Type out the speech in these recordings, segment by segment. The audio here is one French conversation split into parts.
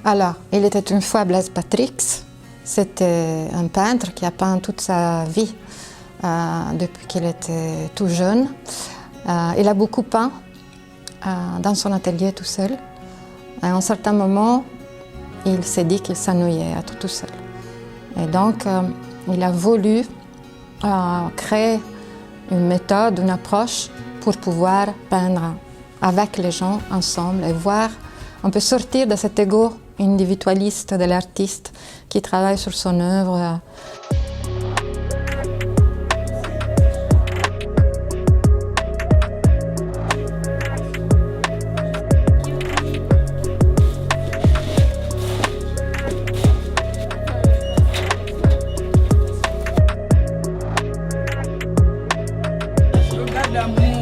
Alors, il était une fois Blaise Patrix. C'était un peintre qui a peint toute sa vie depuis qu'il était tout jeune. Il a beaucoup peint dans son atelier tout seul. Et à un certain moment, il s'est dit qu'il s'ennuyait à tout seul. Et donc, il a voulu créer une méthode, une approche pour pouvoir peindre avec les gens ensemble et voir, on peut sortir de cet ego individualiste de l'artiste qui travaille sur son œuvre.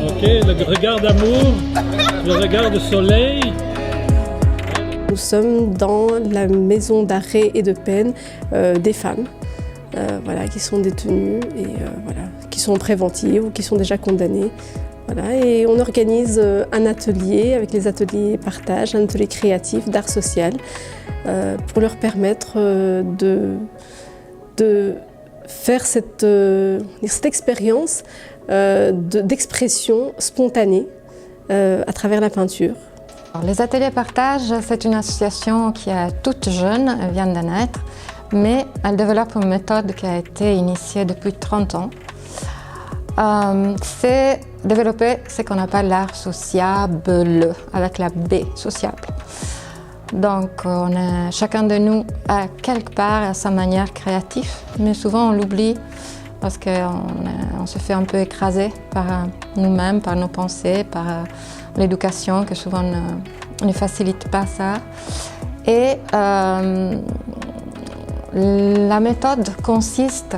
Ok, le regard d'amour, le regard de soleil. Nous sommes dans la maison d'arrêt et de peine des femmes qui sont détenues et qui sont préventives ou qui sont déjà condamnées. Et on organise un atelier avec les ateliers partage, un atelier créatif d'art social pour leur permettre de faire cette expérience d'expression spontanée à travers la peinture. Alors, les ateliers partage, c'est une association qui est toute jeune, elle vient de naître, mais elle développe une méthode qui a été initiée depuis 30 ans. C'est développer ce qu'on appelle l'art sociable, avec la B, sociable. Donc, chacun de nous a quelque part à sa manière créative, mais souvent on l'oublie parce qu'on se fait un peu écraser par nous-mêmes, par nos pensées, par l'éducation qui souvent ne facilite pas ça. Et la méthode consiste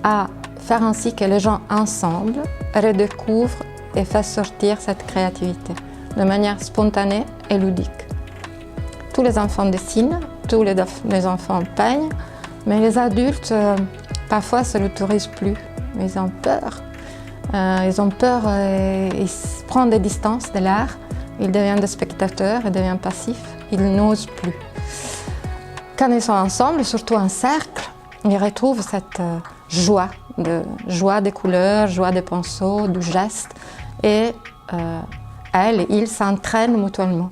à faire ainsi que les gens ensemble redécouvrent et fassent sortir cette créativité de manière spontanée et ludique. Tous les enfants dessinent, tous les enfants peignent, mais les adultes parfois se l'autorisent plus. Ils ont peur. Ils prennent des distances de l'art, ils deviennent des spectateurs, ils deviennent passifs, ils n'osent plus. Quand ils sont ensemble, surtout en cercle, ils retrouvent cette joie des couleurs, joie des pinceaux, du geste, et ils s'entraînent mutuellement.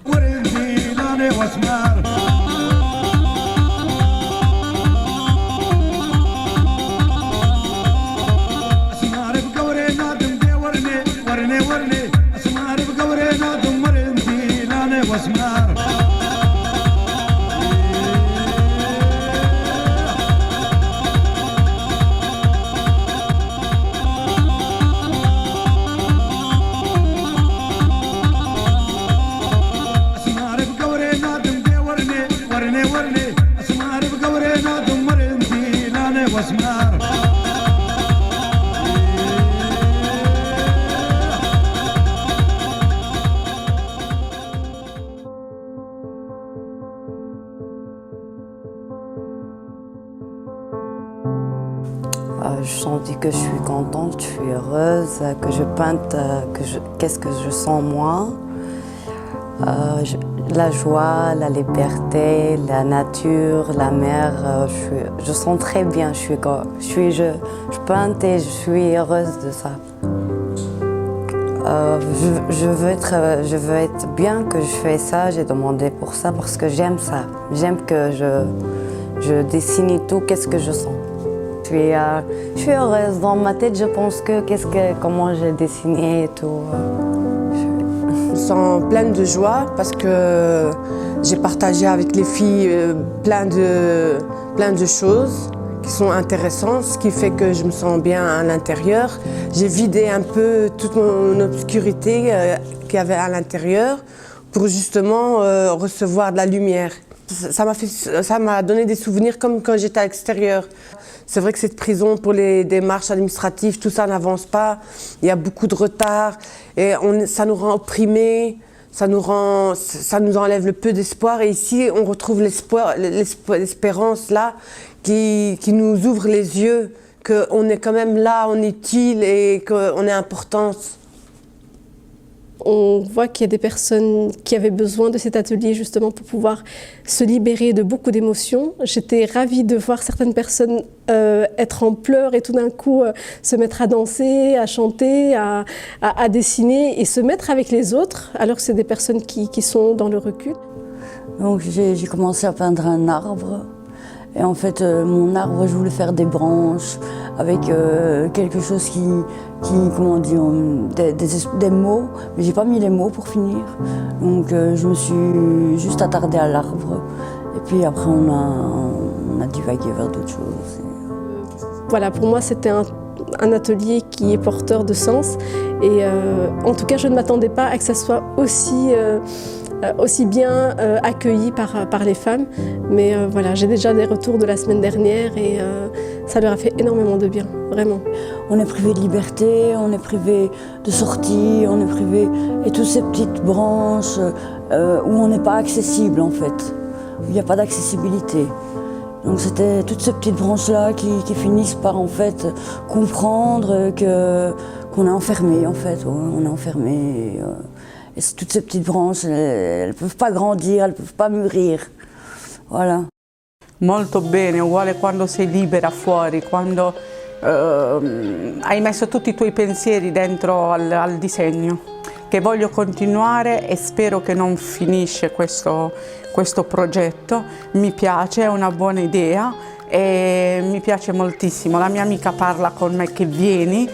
Je sens que je suis contente, je suis heureuse, que je peinte, qu'est-ce que je sens moi. La joie, la liberté, la nature, la mer, je sens très bien, je peinte et je suis heureuse de ça. Je veux être bien que je fais ça, j'ai demandé pour ça parce que j'aime ça. J'aime que je dessine et tout, qu'est-ce que je sens. Je suis heureuse dans ma tête, je pense que comment j'ai dessiné et tout. Je me sens pleine de joie parce que j'ai partagé avec les filles plein de choses qui sont intéressantes, ce qui fait que je me sens bien à l'intérieur. J'ai vidé un peu toute mon obscurité qu'il y avait à l'intérieur pour justement recevoir de la lumière. Ça m'a donné des souvenirs comme quand j'étais à l'extérieur. C'est vrai que cette prison, pour les démarches administratives, tout ça n'avance pas. Il y a beaucoup de retard et ça nous rend opprimés, ça nous enlève le peu d'espoir. Et ici, on retrouve l'espérance là qui nous ouvre les yeux, qu'on est quand même là, on est utile et qu'on est importante. On voit qu'il y a des personnes qui avaient besoin de cet atelier justement pour pouvoir se libérer de beaucoup d'émotions. J'étais ravie de voir certaines personnes être en pleurs et tout d'un coup se mettre à danser, à chanter, à dessiner et se mettre avec les autres alors que c'est des personnes qui sont dans le recul. Donc j'ai commencé à peindre un arbre. Et en fait, mon arbre, je voulais faire des branches avec quelque chose qui comment dire, des mots, mais j'ai pas mis les mots pour finir. Donc je me suis juste attardée à l'arbre. Et puis après, on a divagué vers d'autres choses. Voilà, pour moi, c'était un atelier qui est porteur de sens. Et en tout cas, je ne m'attendais pas à que ça soit aussi bien accueilli par les femmes. Mais voilà, j'ai déjà des retours de la semaine dernière et ça leur a fait énormément de bien, vraiment. On est privé de liberté, on est privé de sortie, on est privé... Et toutes ces petites branches où on n'est pas accessible en fait, où il n'y a pas d'accessibilité. Donc c'était toutes ces petites branches-là qui finissent par en fait comprendre qu'on est enfermé en fait, on est enfermé. Et toutes ces petites branches, elles ne peuvent pas grandir, elles ne peuvent pas mûrir. Voilà. Molto bene, uguale quando sei libera fuori, quando hai messo tutti i tuoi pensieri dentro al disegno. Che voglio continuare e spero che non finisce questo progetto. Mi piace, è una buona idea e mi piace moltissimo. La mia amica parla con me che vieni,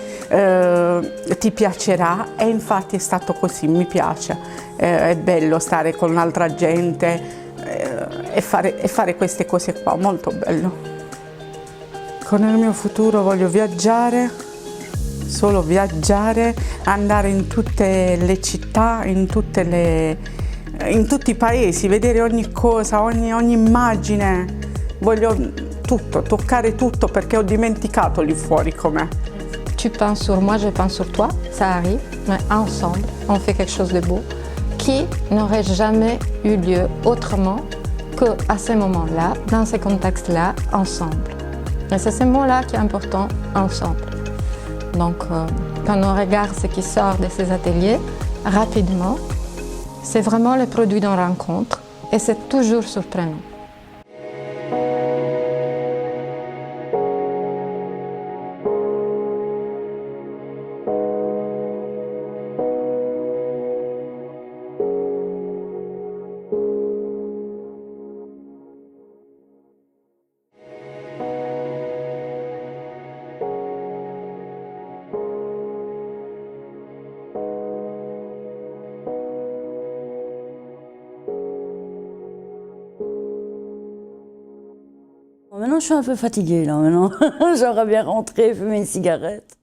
ti piacerà e infatti è stato così, mi piace. È bello stare con altra gente e fare queste cose qua, molto bello. Con il mio futuro voglio viaggiare, solo viaggiare, andare in tutte le città, in tutti i paesi, vedere ogni cosa, ogni immagine. Voglio tutto, toccare tutto perché ho dimenticato lì fuori com'è. Tu penses sur moi, je pense sur toi, ça arrive, mais ensemble, on fait quelque chose de beau qui n'aurait jamais eu lieu autrement qu'à ce moment-là, dans ces contextes-là, ensemble. Et c'est ce mot-là qui est important, ensemble. Donc, quand on regarde ce qui sort de ces ateliers, rapidement, c'est vraiment le produit d'une rencontre et c'est toujours surprenant. Maintenant, je suis un peu fatiguée, là, maintenant. J'aimerais bien rentrer, fumer une cigarette.